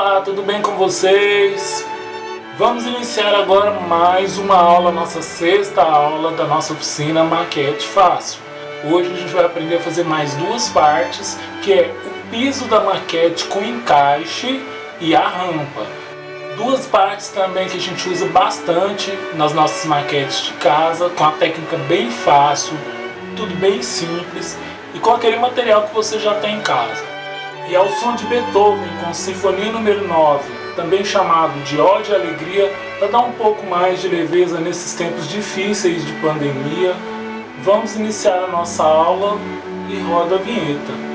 Olá, tudo bem com vocês? Vamos iniciar agora mais uma aula, nossa sexta aula da nossa oficina Maquete Fácil. Hoje a gente vai aprender a fazer mais duas partes, que é o piso da maquete com encaixe e a rampa. Duas partes também que a gente usa bastante nas nossas maquetes de casa, com a técnica bem fácil, tudo bem simples e com aquele material que você já tem em casa. E ao som de Beethoven com Sinfonia número 9, também chamado de Ode e Alegria, para dar um pouco mais de leveza nesses tempos difíceis de pandemia, vamos iniciar a nossa aula e roda a vinheta.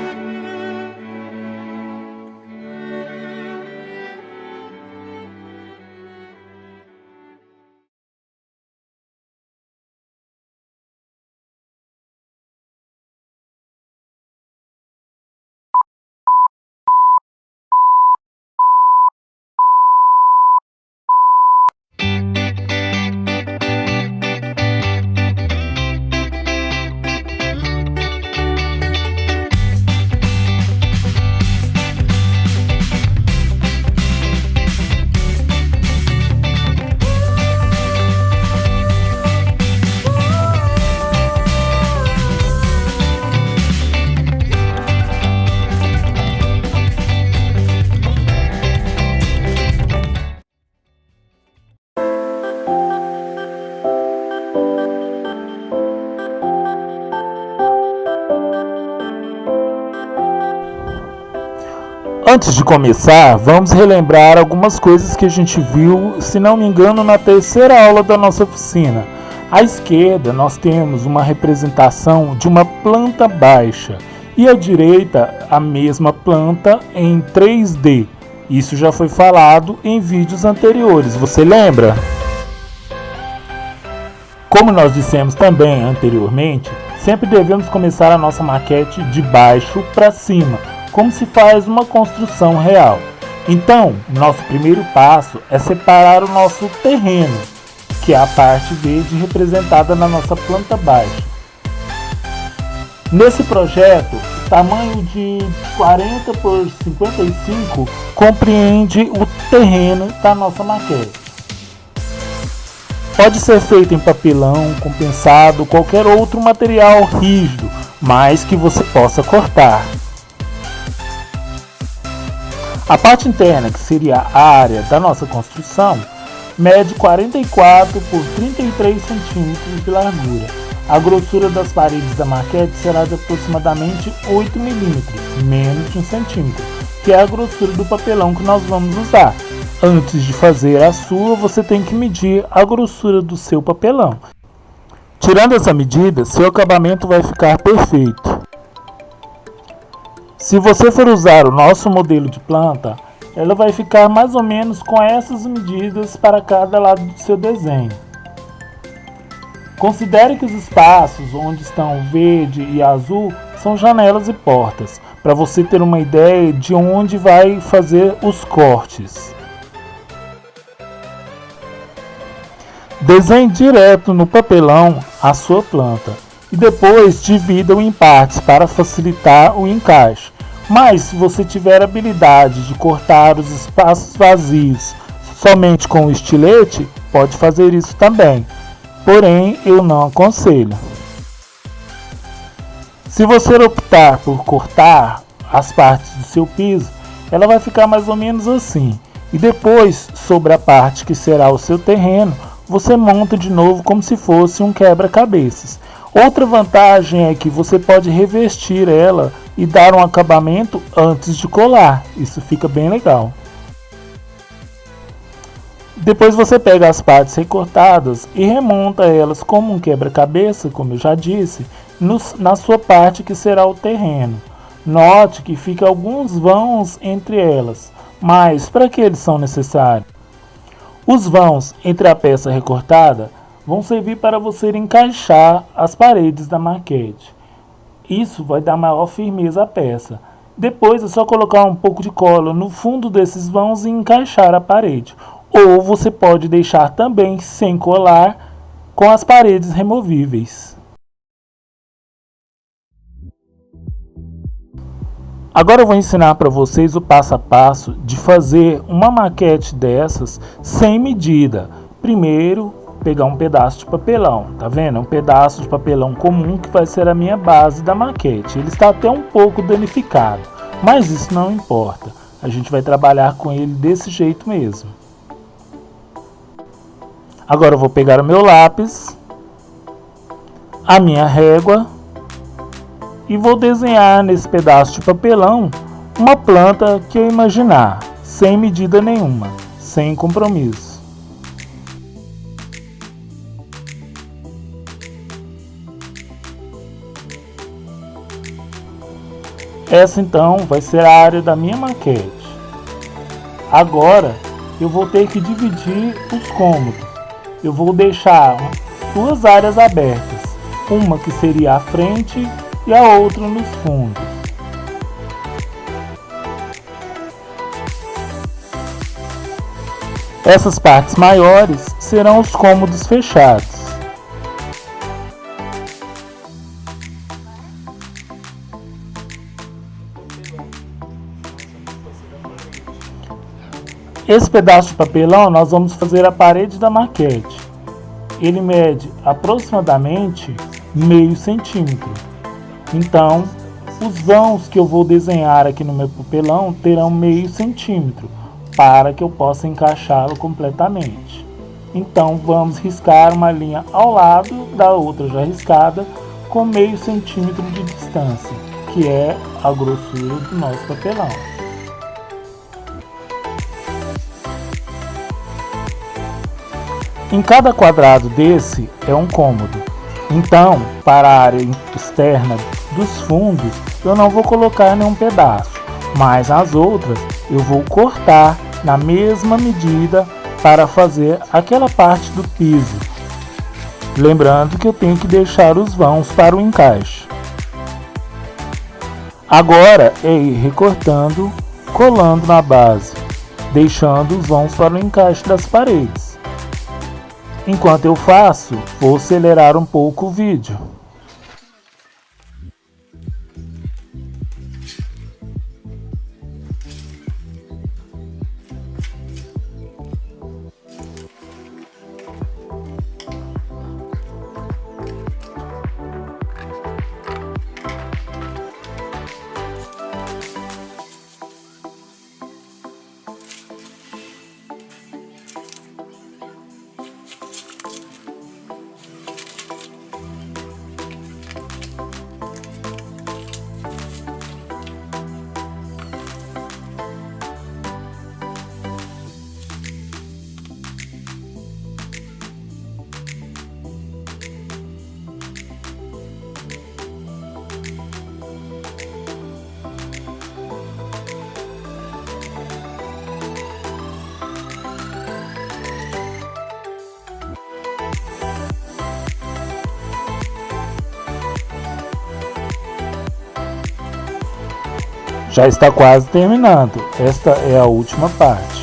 Antes de começar, vamos relembrar algumas coisas que a gente viu, se não me engano, na terceira aula da nossa oficina. À esquerda, nós temos uma representação de uma planta baixa e à direita, a mesma planta em 3D. Isso já foi falado em vídeos anteriores, você lembra? Como nós dissemos também anteriormente, sempre devemos começar a nossa maquete de baixo para cima, como se faz uma construção real. Então, nosso primeiro passo é separar o nosso terreno, que é a parte verde representada na nossa planta baixa. Nesse projeto, o tamanho de 40 por 55 compreende o terreno da nossa maquete. Pode ser feito em papelão, compensado, qualquer outro material rígido, mas que você possa cortar. A parte interna, que seria a área da nossa construção, mede 44 por 33 centímetros de largura. A grossura das paredes da maquete será de aproximadamente 8 milímetros, menos de 1 centímetro, que é a grossura do papelão que nós vamos usar. Antes de fazer a sua, você tem que medir a grossura do seu papelão. Tirando essa medida, seu acabamento vai ficar perfeito. Se você for usar o nosso modelo de planta, ela vai ficar mais ou menos com essas medidas para cada lado do seu desenho. Considere que os espaços onde estão verde e azul são janelas e portas, para você ter uma ideia de onde vai fazer os cortes. Desenhe direto no papelão a sua planta e depois divida-o em partes para facilitar o encaixe. Mas se você tiver habilidade de cortar os espaços vazios somente com o estilete, pode fazer isso também. Porém, eu não aconselho. Se você optar por cortar as partes do seu piso, ela vai ficar mais ou menos assim. E depois, sobre a parte que será o seu terreno, você monta de novo como se fosse um quebra-cabeças. Outra vantagem é que você pode revestir ela e dar um acabamento antes de colar. Isso fica bem legal. Depois você pega as partes recortadas e remonta elas como um quebra-cabeça, como eu já disse, na sua parte que será o terreno. Note que fica alguns vãos entre elas, mas para que eles são necessários? Os vãos entre a peça recortada vão servir para você encaixar as paredes da maquete. Isso vai dar maior firmeza à peça. Depois é só colocar um pouco de cola no fundo desses vãos e encaixar a parede. Ou você pode deixar também sem colar com as paredes removíveis. Agora eu vou ensinar para vocês o passo a passo de fazer uma maquete dessas sem medida. Primeiro, pegar um pedaço de papelão, tá vendo? É um pedaço de papelão comum que vai ser a minha base da maquete. Ele está até um pouco danificado, mas isso não importa. A gente vai trabalhar com ele desse jeito mesmo. Agora eu vou pegar o meu lápis, a minha régua e vou desenhar nesse pedaço de papelão uma planta que eu imaginar, sem medida nenhuma, sem compromisso. Essa então vai ser a área da minha maquete. Agora eu vou ter que dividir os cômodos. Eu vou deixar duas áreas abertas, uma que seria a frente e a outra nos fundos. Essas partes maiores serão os cômodos fechados. Esse pedaço de papelão nós vamos fazer a parede da maquete. Ele mede aproximadamente meio centímetro. Então, os vãos que eu vou desenhar aqui no meu papelão terão meio centímetro, para que eu possa encaixá-lo completamente. Então, vamos riscar uma linha ao lado da outra já riscada, com meio centímetro de distância, que é a grossura do nosso papelão. Em cada quadrado desse é um cômodo. Então, para a área externa dos fundos, eu não vou colocar nenhum pedaço, mas as outras eu vou cortar na mesma medida para fazer aquela parte do piso. Lembrando que eu tenho que deixar os vãos para o encaixe. Agora é ir recortando, colando na base, deixando os vãos para o encaixe das paredes. Enquanto eu faço, vou acelerar um pouco o vídeo. Já está quase terminando. Esta é a última parte.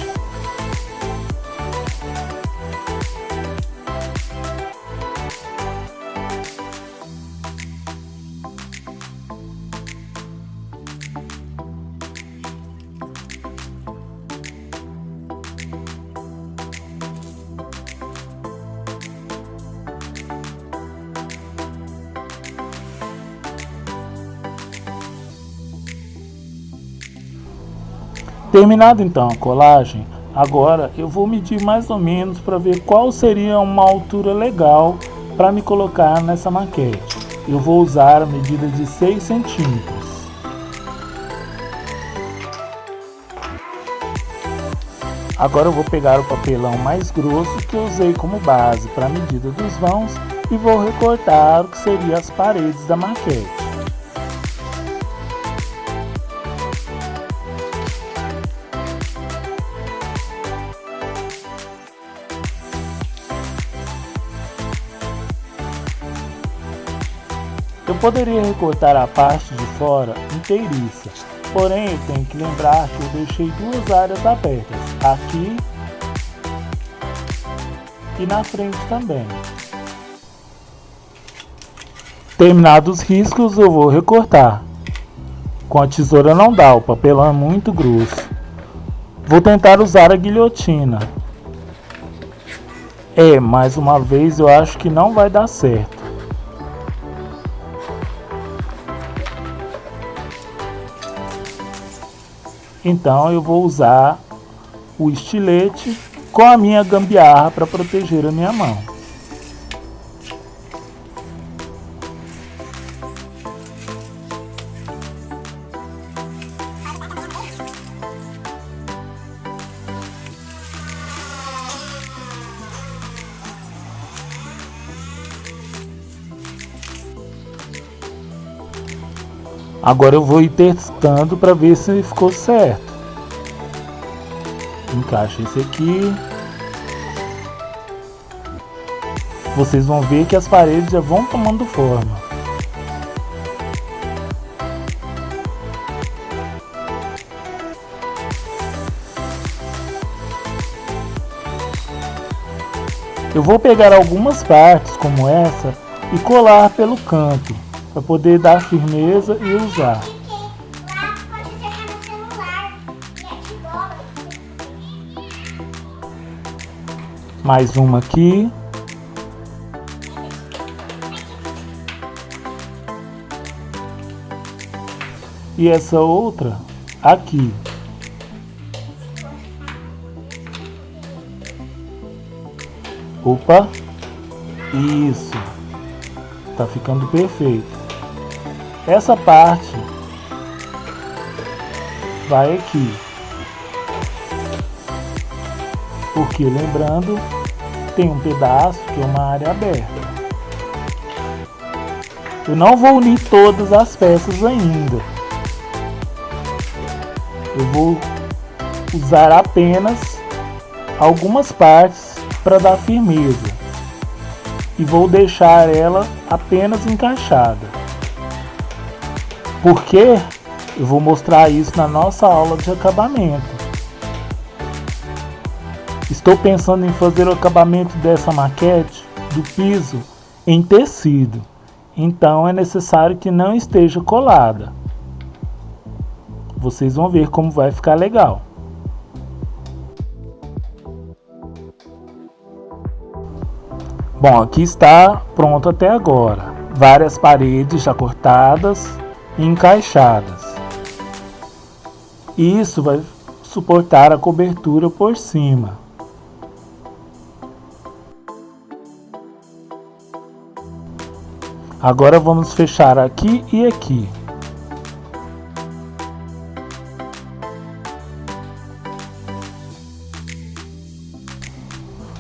Terminado então a colagem, agora eu vou medir mais ou menos para ver qual seria uma altura legal para me colocar nessa maquete. Eu vou usar a medida de 6 centímetros. Agora eu vou pegar o papelão mais grosso que eu usei como base para a medida dos vãos e vou recortar o que seria as paredes da maquete. Eu poderia recortar a parte de fora inteiriça, porém eu tenho que lembrar que eu deixei duas áreas abertas, aqui e na frente também. Terminados os riscos, eu vou recortar. Com a tesoura não dá, o papelão é muito grosso. Vou tentar usar a guilhotina. Mais uma vez eu acho que não vai dar certo. Então eu vou usar o estilete com a minha gambiarra para proteger a minha mão. Agora eu vou ir testando para ver se ficou certo. Encaixa esse aqui. Vocês vão ver que as paredes já vão tomando forma. Eu vou pegar algumas partes como essa e colar pelo canto, para poder dar firmeza e usar. Mais uma aqui. E essa outra aqui. Opa! Isso! Tá ficando perfeito. Essa parte vai aqui. Porque, lembrando, tem um pedaço que é uma área aberta. Eu não vou unir todas as peças ainda. Eu vou usar apenas algumas partes para dar firmeza. E vou deixar ela apenas encaixada. Porque eu vou mostrar isso na nossa aula de acabamento. Estou pensando em fazer o acabamento dessa maquete do piso em tecido, então é necessário que não esteja colada. Vocês vão ver como vai ficar legal. Bom, aqui está pronto até agora. Várias paredes já cortadas e encaixadas. Isso vai suportar a cobertura por cima. Agora vamos fechar aqui e aqui.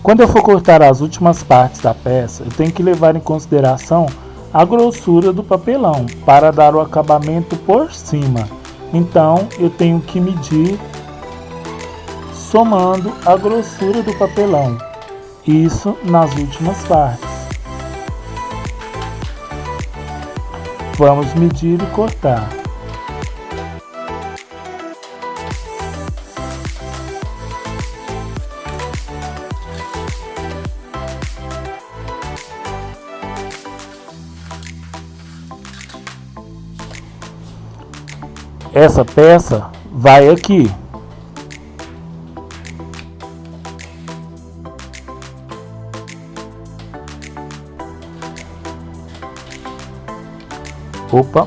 Quando eu for cortar as últimas partes da peça, eu tenho que levar em consideração a grossura do papelão para dar o acabamento por cima. Então eu tenho que medir somando a grossura do papelão. Isso nas últimas partes. Vamos medir e cortar. Essa peça vai aqui. Opa!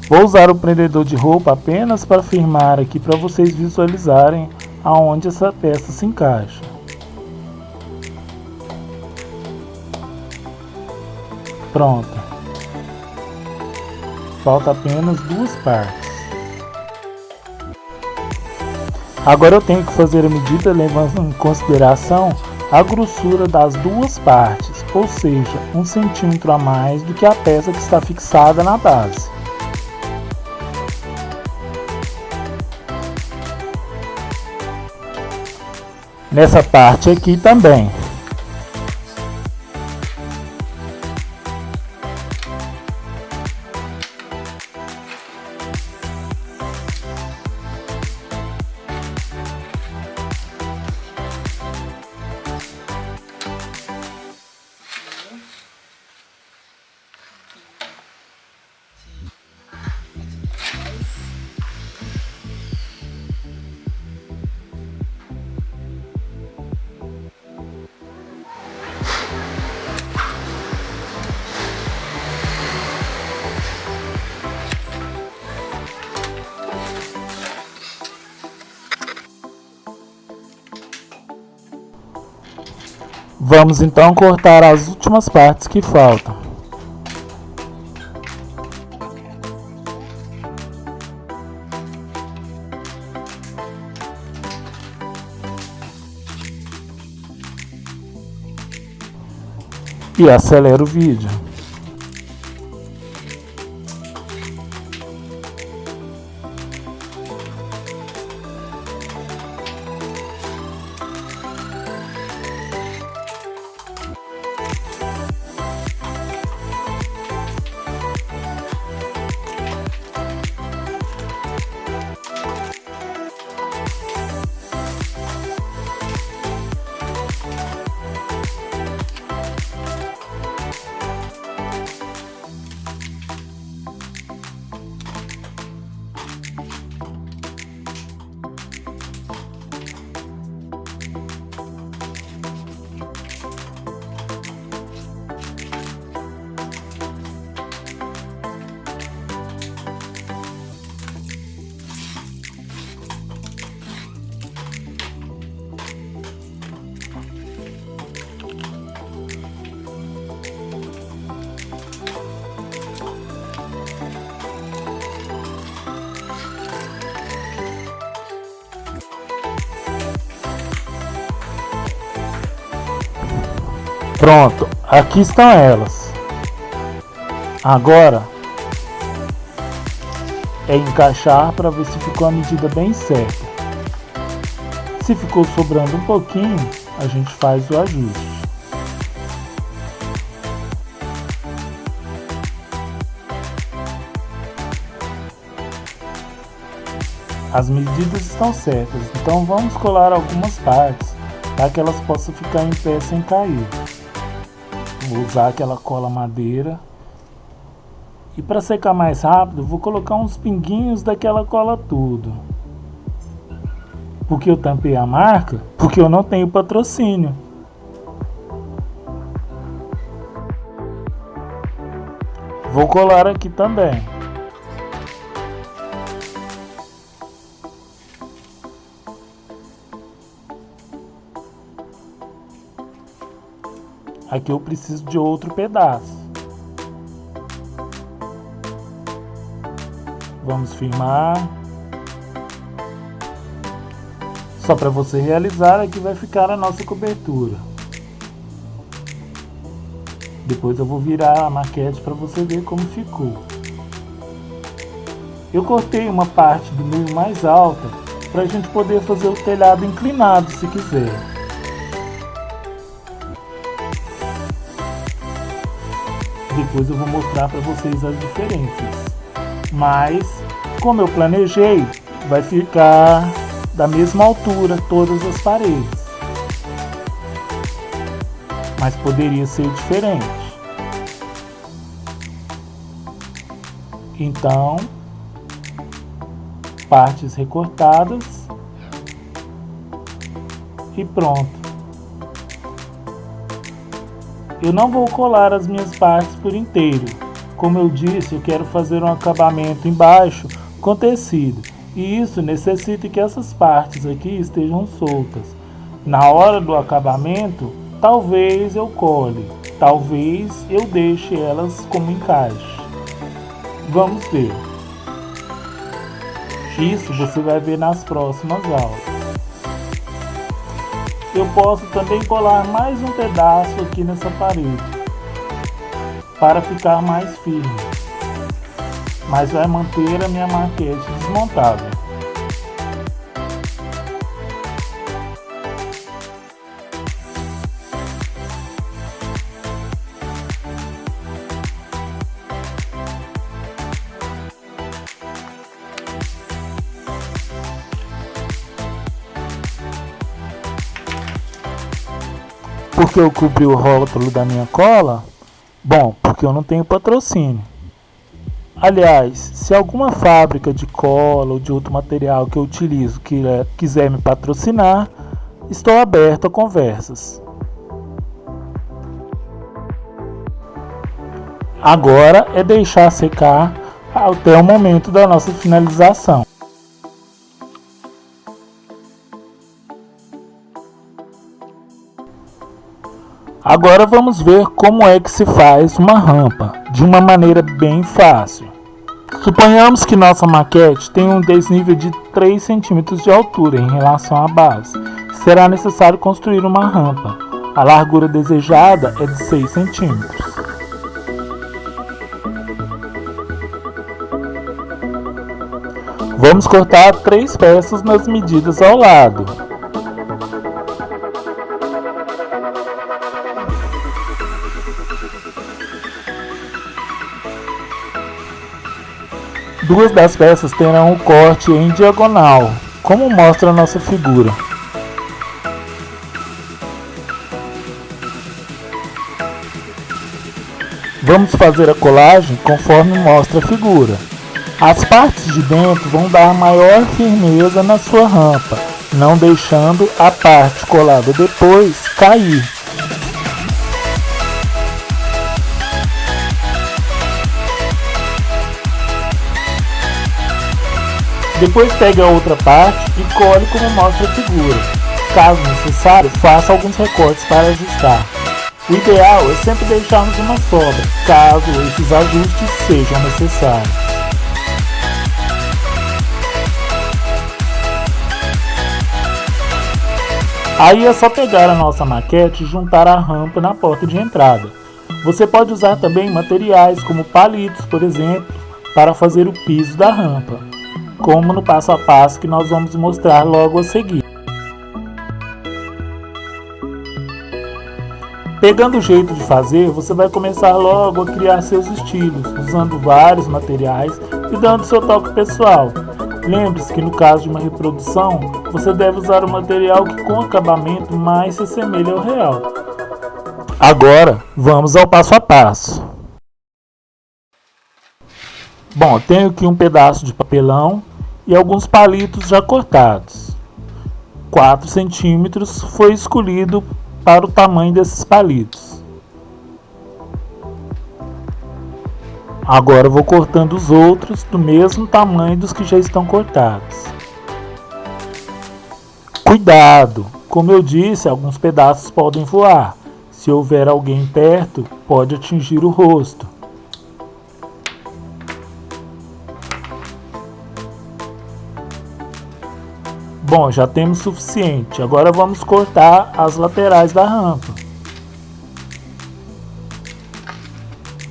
Vou usar o prendedor de roupa apenas para firmar aqui para vocês visualizarem aonde essa peça se encaixa. Pronto. Falta apenas duas partes. Agora eu tenho que fazer a medida levando em consideração a grossura das duas partes, ou seja, 1 centímetro a mais do que a peça que está fixada na base. Nessa parte aqui também. Vamos então cortar as últimas partes que faltam. E acelera o vídeo. Pronto, aqui estão elas. Agora é encaixar para ver se ficou a medida bem certa. Se ficou sobrando um pouquinho, a gente faz o ajuste. As medidas estão certas, então vamos colar algumas partes para que elas possam ficar em pé sem cair. Vou usar aquela cola madeira. E para secar mais rápido, vou colocar uns pinguinhos daquela cola tudo. Por que eu tampei a marca? Porque eu não tenho patrocínio. Vou colar aqui também. Aqui eu preciso de outro pedaço. Vamos firmar. Só para você realizar, aqui vai ficar a nossa cobertura. Depois eu vou virar a maquete para você ver como ficou. Eu cortei uma parte do meio mais alta para a gente poder fazer o telhado inclinado se quiser. Depois eu vou mostrar para vocês as diferenças. Mas, como eu planejei, vai ficar da mesma altura todas as paredes. Mas poderia ser diferente. Então, partes recortadas e pronto. Eu não vou colar as minhas partes por inteiro. Como eu disse, eu quero fazer um acabamento embaixo com tecido. E isso necessita que essas partes aqui estejam soltas. Na hora do acabamento, talvez eu cole, talvez eu deixe elas como encaixe. Vamos ver. Isso você vai ver nas próximas aulas. Eu posso também colar mais um pedaço aqui nessa parede, para ficar mais firme, mas vai manter a minha maquete desmontável. Por que eu cobri o rótulo da minha cola? Bom, porque eu não tenho patrocínio. Aliás, se alguma fábrica de cola ou de outro material que eu utilizo quiser me patrocinar, estou aberto a conversas. Agora é deixar secar até o momento da nossa finalização. Agora vamos ver como é que se faz uma rampa, de uma maneira bem fácil. Suponhamos que nossa maquete tem um desnível de 3 centímetros de altura em relação à base. Será necessário construir uma rampa. A largura desejada é de 6 centímetros. Vamos cortar 3 peças nas medidas ao lado. Duas das peças terão um corte em diagonal, como mostra a nossa figura. Vamos fazer a colagem conforme mostra a figura. As partes de dentro vão dar maior firmeza na sua rampa, não deixando a parte colada depois cair. Depois pegue a outra parte e cole como mostra a figura. Caso necessário, faça alguns recortes para ajustar. O ideal é sempre deixarmos uma sobra, caso esses ajustes sejam necessários. Aí é só pegar a nossa maquete e juntar a rampa na porta de entrada. Você pode usar também materiais como palitos, por exemplo, para fazer o piso da rampa, como no passo a passo que nós vamos mostrar logo a seguir. Pegando o jeito de fazer, você vai começar logo a criar seus estilos, usando vários materiais e dando seu toque pessoal. Lembre-se que no caso de uma reprodução, você deve usar um material que com acabamento mais se assemelhe ao real. Agora, vamos ao passo a passo. Bom, tenho aqui um pedaço de papelão e alguns palitos já cortados. 4 centímetros foi escolhido para o tamanho desses palitos. Agora vou cortando os outros do mesmo tamanho dos que já estão cortados. Cuidado! Como eu disse, alguns pedaços podem voar. Se houver alguém perto, pode atingir o rosto. Bom, já temos suficiente. Agora vamos cortar as laterais da rampa.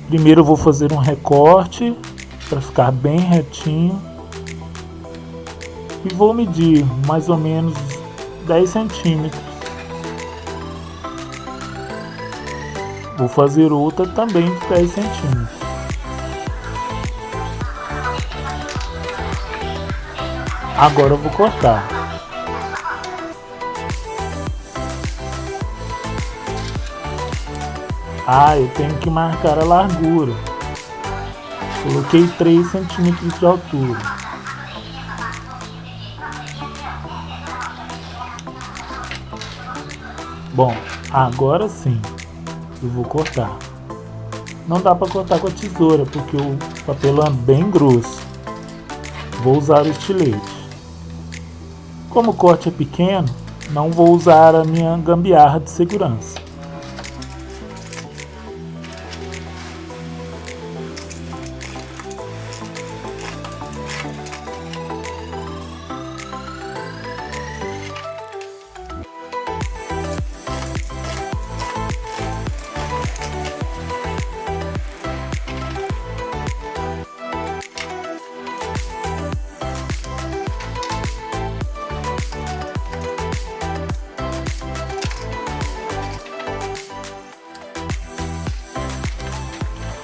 Primeiro eu vou fazer um recorte para ficar bem retinho. E vou medir mais ou menos 10 centímetros. Vou fazer outra também de 10 centímetros. Agora eu vou cortar. Eu tenho que marcar a largura. Coloquei 3 centímetros de altura. Bom, agora sim eu vou cortar. Não dá para cortar com a tesoura porque o papelão é bem grosso. Vou usar o estilete. Como o corte é pequeno, não vou usar a minha gambiarra de segurança.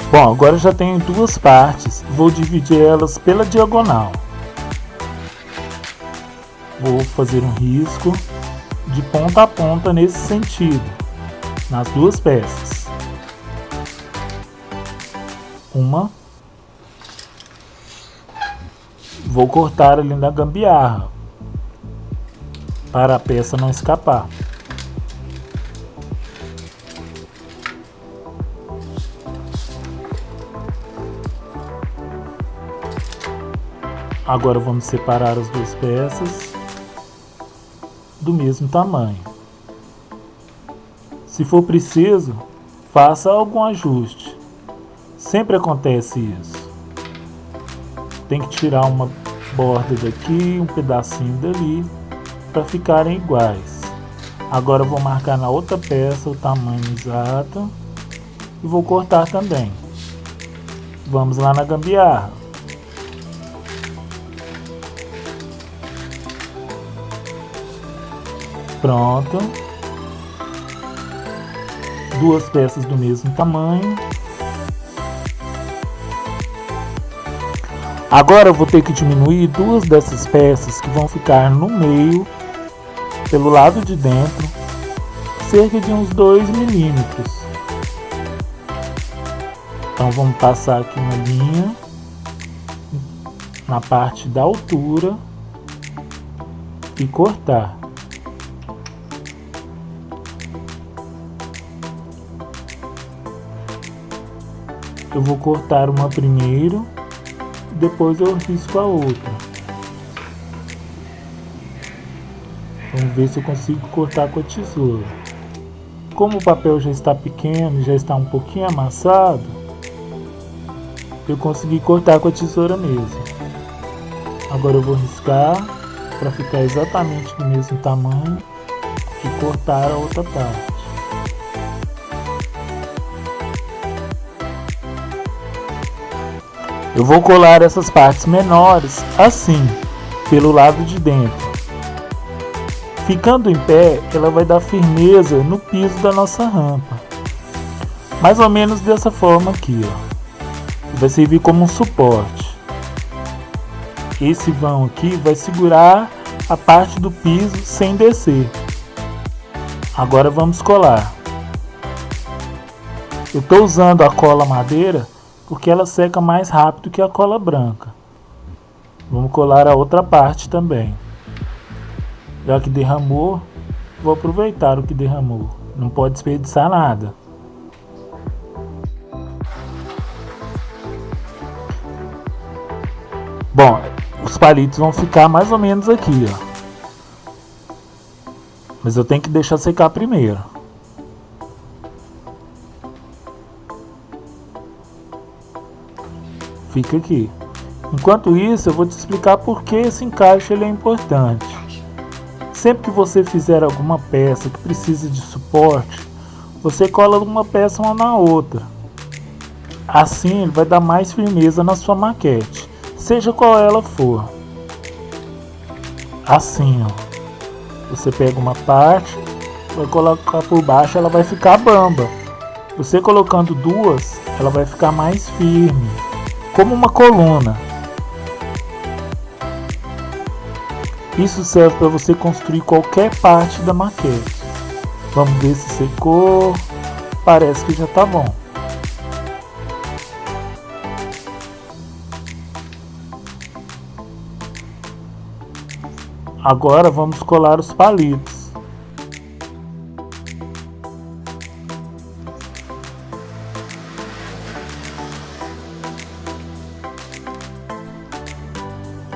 Bom, agora já tenho duas partes, vou dividir elas pela diagonal. Vou fazer um risco de ponta a ponta nesse sentido, nas duas peças. Uma. Vou cortar ali na gambiarra, para a peça não escapar. Agora vamos separar as duas peças do mesmo tamanho. Se for preciso, faça algum ajuste. Sempre acontece isso. Tem que tirar uma borda daqui, um pedacinho dali, para ficarem iguais. Agora eu vou marcar na outra peça o tamanho exato e vou cortar também. Vamos lá na gambiarra. Pronto. Duas peças do mesmo tamanho. Agora eu vou ter que diminuir duas dessas peças que vão ficar no meio, pelo lado de dentro, cerca de uns 2 milímetros. Então vamos passar aqui uma linha na parte da altura e cortar. Eu vou cortar uma primeiro, depois eu risco a outra. Vamos ver se eu consigo cortar com a tesoura. Como o papel já está pequeno e já está um pouquinho amassado, eu consegui cortar com a tesoura mesmo. Agora eu vou riscar para ficar exatamente do mesmo tamanho e cortar a outra parte. Eu vou colar essas partes menores assim, pelo lado de dentro. Ficando em pé, ela vai dar firmeza no piso da nossa rampa. Mais ou menos dessa forma aqui, ó. Vai servir como um suporte. Esse vão aqui vai segurar a parte do piso sem descer. Agora vamos colar. Eu estou usando a cola madeira porque ela seca mais rápido que a cola branca. Vamos colar a outra parte também. Já que derramou, vou aproveitar o que derramou. Não pode desperdiçar nada. Bom, os palitos vão ficar mais ou menos aqui, ó. Mas eu tenho que deixar secar primeiro. Fica aqui. Enquanto isso, eu vou te explicar por que esse encaixe ele é importante. Sempre que você fizer alguma peça que precisa de suporte, você cola uma peça uma na outra. Assim ele vai dar mais firmeza na sua maquete, seja qual ela for. Assim, ó. Você pega uma parte, vai colocar por baixo, ela vai ficar bamba. Você colocando duas, ela vai ficar mais firme, como uma coluna. Isso serve para você construir qualquer parte da maquete. Vamos ver se secou. Parece que já está bom. Agora vamos colar os palitos.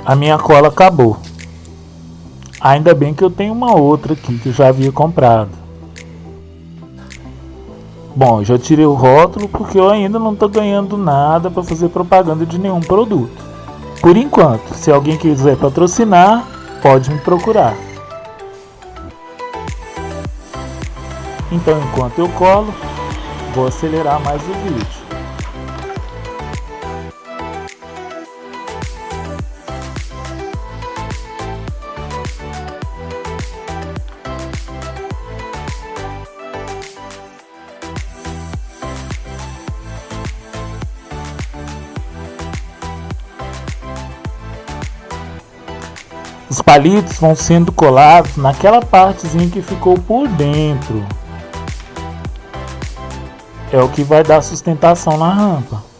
A minha cola acabou. Ainda bem que eu tenho uma outra aqui que eu já havia comprado. Bom, eu já tirei o rótulo porque eu ainda não estou ganhando nada para fazer propaganda de nenhum produto. Por enquanto, se alguém quiser patrocinar, pode me procurar. Então, enquanto eu colo, vou acelerar mais o vídeo. Os palitos vão sendo colados naquela partezinha que ficou por dentro. É o que vai dar sustentação na rampa.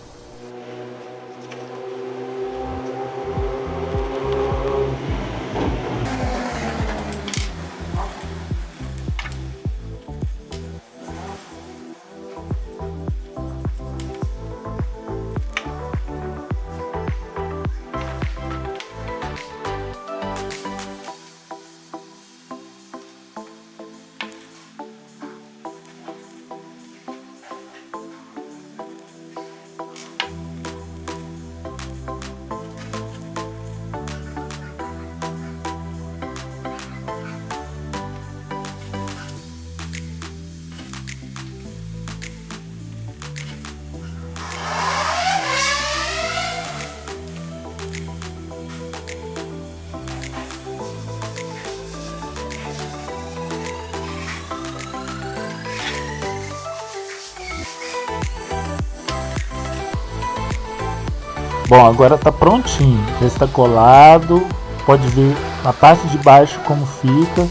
Bom, agora tá prontinho, já está colado, pode ver na parte de baixo como fica,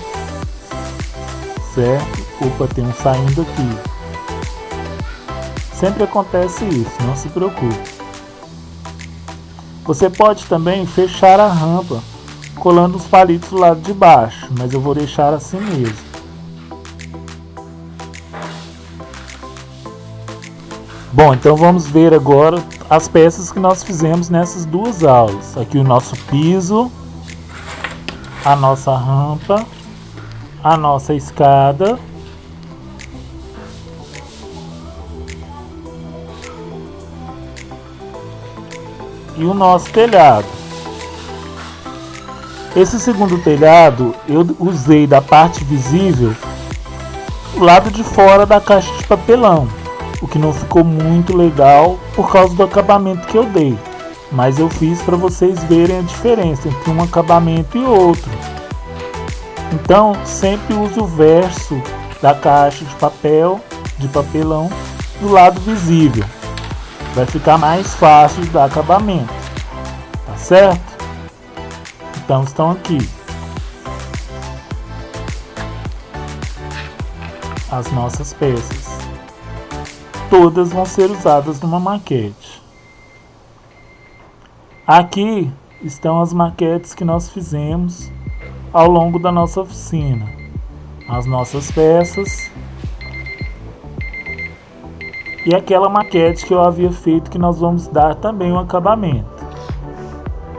certo? Opa, tem um saindo aqui. Sempre acontece isso, não se preocupe. Você pode também fechar a rampa colando os palitos do lado de baixo, mas eu vou deixar assim mesmo. Bom, então vamos ver agora as peças que nós fizemos nessas duas aulas. Aqui o nosso piso, a nossa rampa, a nossa escada, e o nosso telhado. Esse segundo telhado eu usei da parte visível o lado de fora da caixa de papelão, o que não ficou muito legal por causa do acabamento que eu dei, mas eu fiz para vocês verem a diferença entre um acabamento e outro. Então sempre use o verso da caixa de papelão do lado visível, vai ficar mais fácil de dar acabamento, tá certo? Então estão aqui as nossas peças, todas vão ser usadas numa maquete. Aqui estão as maquetes que nós fizemos ao longo da nossa oficina, as nossas peças e aquela maquete que eu havia feito que nós vamos dar também um acabamento.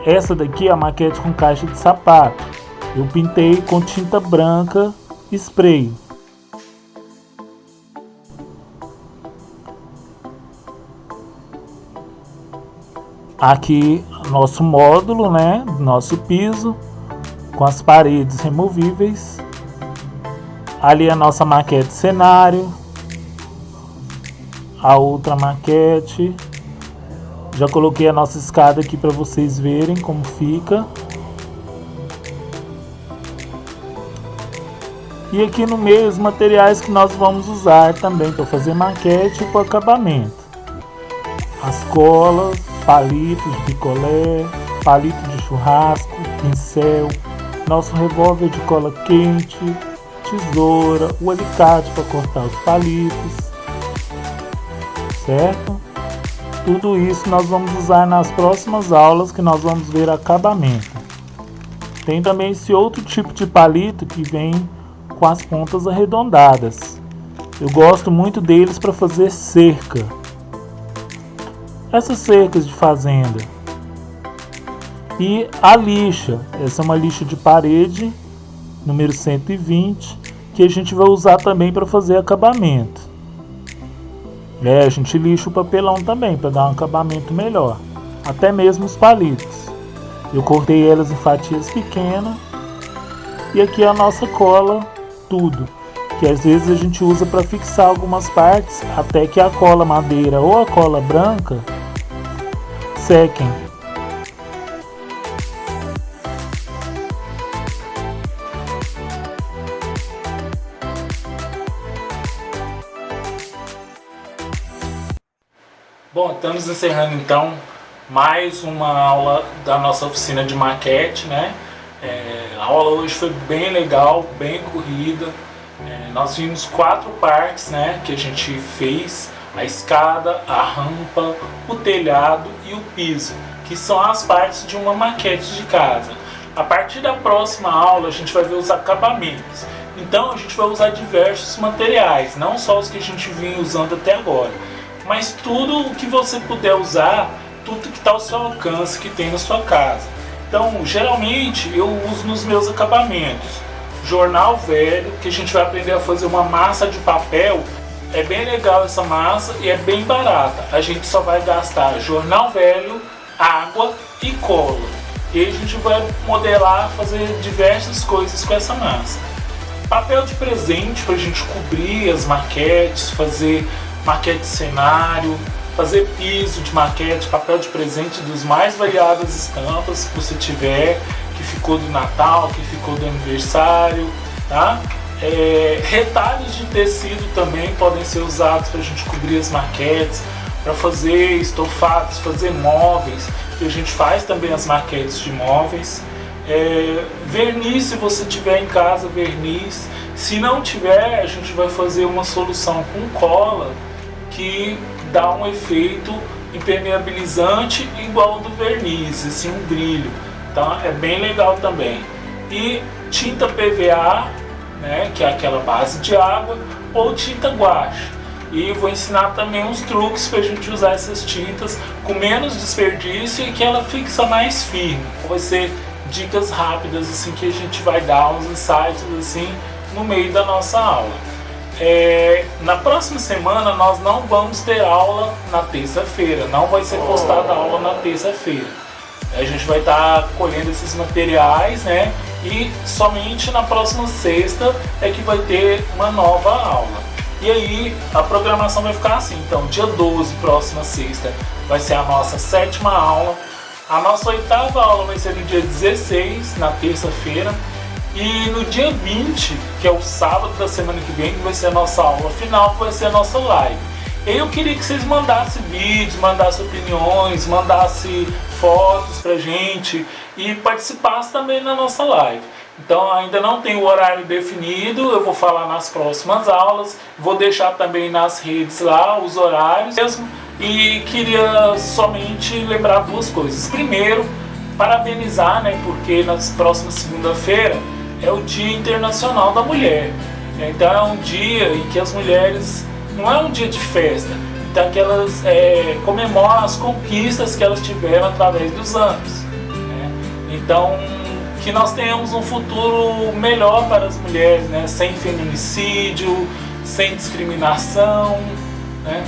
Essa daqui é a maquete com caixa de sapato, eu pintei com tinta branca spray. Aqui nosso módulo, né, nosso piso com as paredes removíveis. Ali a nossa maquete cenário, a outra maquete. Já coloquei a nossa escada aqui para vocês verem como fica. E aqui no meio os materiais que nós vamos usar também para fazer maquete e para acabamento. As colas, palitos de picolé, palito de churrasco, pincel, nosso revólver de cola quente, tesoura, o alicate para cortar os palitos, certo? Tudo isso nós vamos usar nas próximas aulas que nós vamos ver acabamento. Tem também esse outro tipo de palito que vem com as pontas arredondadas. Eu gosto muito deles para fazer cerca. Essas cercas de fazenda. E a lixa, essa é uma lixa de parede, número 120, que a gente vai usar também para fazer acabamento. A gente lixa o papelão também para dar um acabamento melhor, até mesmo os palitos. Eu cortei elas em fatias pequenas. E aqui a nossa cola tudo, que às vezes a gente usa para fixar algumas partes até que a cola madeira ou a cola branca sequem. Bom, estamos encerrando então mais uma aula da nossa oficina de maquete, né? A aula hoje foi bem legal, bem corrida. Nós vimos 4 partes, né, que a gente fez: a escada, a rampa, o telhado e o piso, que são as partes de uma maquete de casa. A partir da próxima aula a gente vai ver os acabamentos. Então a gente vai usar diversos materiais, não só os que a gente vinha usando até agora, mas tudo o que você puder usar, tudo que está ao seu alcance, que tem na sua casa. Então, geralmente eu uso nos meus acabamentos jornal velho, que a gente vai aprender a fazer uma massa de papel. É bem legal essa massa e é bem barata. A gente só vai gastar jornal velho, água e cola. E a gente vai modelar, fazer diversas coisas com essa massa. Papel de presente para a gente cobrir as maquetes, fazer maquete cenário, fazer piso de maquete, papel de presente dos mais variadas estampas que você tiver, que ficou do Natal, que ficou do aniversário, tá? Retalhos de tecido também podem ser usados para a gente cobrir as maquetes, para fazer estofados, fazer móveis. e a gente faz também as maquetes de móveis. Verniz, se você tiver em casa, verniz. Se não tiver, a gente vai fazer uma solução com cola que dá um efeito impermeabilizante igual ao do verniz, assim, um brilho, tá? É bem legal também. E tinta PVA, né, que é aquela base de água, ou tinta guache. E vou ensinar também uns truques para a gente usar essas tintas com menos desperdício e que ela fixa mais firme. Vai ser dicas rápidas assim que a gente vai dar, uns insights assim no meio da nossa aula. Na próxima semana nós não vamos ter aula na terça-feira, não vai ser postada a aula na terça-feira. A gente vai estar colhendo esses materiais, né? E somente na próxima sexta é que vai ter uma nova aula. E aí a programação vai ficar assim, então dia 12, próxima sexta, vai ser a nossa 7ª aula. A nossa 8ª aula vai ser no dia 16, na terça-feira. E no dia 20, que é o sábado da semana que vem, que vai ser a nossa aula final, que vai ser a nossa live. Eu queria que vocês mandassem vídeos, mandassem opiniões, mandassem fotos pra gente e participassem também na nossa live. Então ainda não tem o horário definido, eu vou falar nas próximas aulas, vou deixar também nas redes lá os horários mesmo. E queria somente lembrar duas coisas. Primeiro, parabenizar, né, porque na próxima segunda-feira é o Dia Internacional da Mulher. Então é um dia em que as mulheres, não é um dia de festa, então que elas comemoram as conquistas que elas tiveram através dos anos, né? Então que nós tenhamos um futuro melhor para as mulheres, né? Sem feminicídio, sem discriminação, né?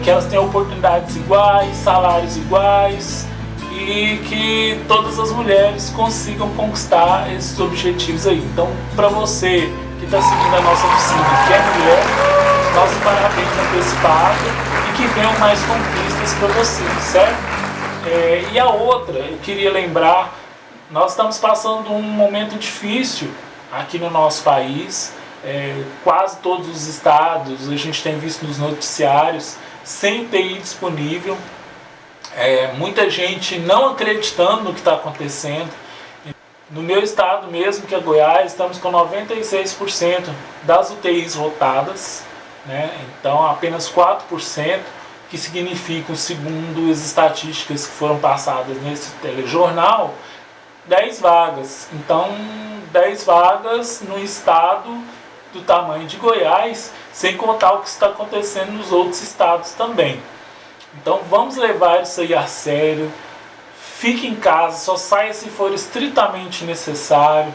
Que elas tenham oportunidades iguais, salários iguais e que todas as mulheres consigam conquistar esses objetivos aí. Então, para você que está seguindo a nossa oficina, que é mulher, nosso parabéns antecipado e que venham mais conquistas para você, certo? E a outra, eu queria lembrar, nós estamos passando um momento difícil aqui no nosso país. Quase todos os estados, a gente tem visto nos noticiários, sem UTI disponível, muita gente não acreditando no que está acontecendo. No meu estado mesmo, que é Goiás, estamos com 96% das UTIs lotadas, né? Então apenas 4%, que significam, segundo as estatísticas que foram passadas nesse telejornal, 10 vagas. Então 10 vagas no estado do tamanho de Goiás, sem contar o que está acontecendo nos outros estados também. Então vamos levar isso aí a sério. Fique em casa, só saia se for estritamente necessário.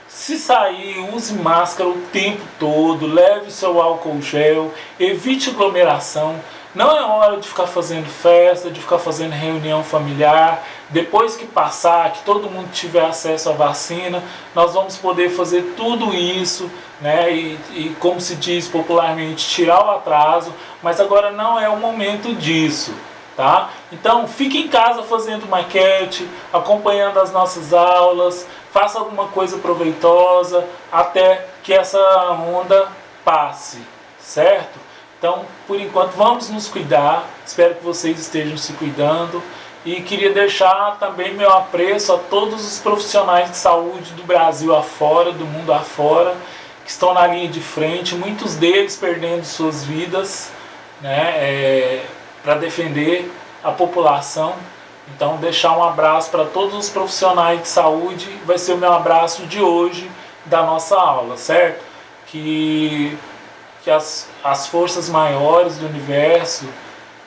Se sair, use máscara o tempo todo, leve seu álcool gel, evite aglomeração. Não é hora de ficar fazendo festa, de ficar fazendo reunião familiar. Depois que passar, que todo mundo tiver acesso à vacina, nós vamos poder fazer tudo isso, né? E como se diz popularmente, tirar o atraso. Mas agora não é o momento disso, tá? Então fique em casa fazendo maquete, acompanhando as nossas aulas, faça alguma coisa proveitosa até que essa onda passe, certo? Então, por enquanto, vamos nos cuidar. Espero que vocês estejam se cuidando. E queria deixar também meu apreço a todos os profissionais de saúde do Brasil afora, do mundo afora, que estão na linha de frente, muitos deles perdendo suas vidas, né, para defender a população. Então, deixar um abraço para todos os profissionais de saúde. Vai ser o meu abraço de hoje da nossa aula, certo? Que as forças maiores do universo,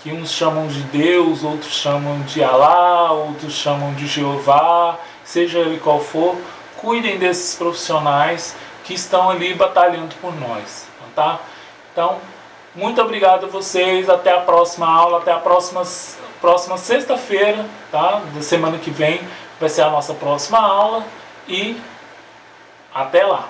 que uns chamam de Deus, outros chamam de Alá, outros chamam de Jeová, seja ele qual for, cuidem desses profissionais que estão ali batalhando por nós, tá? Então, muito obrigado a vocês, até a próxima aula, até a próxima sexta-feira, tá? Da semana que vem vai ser a nossa próxima aula e até lá!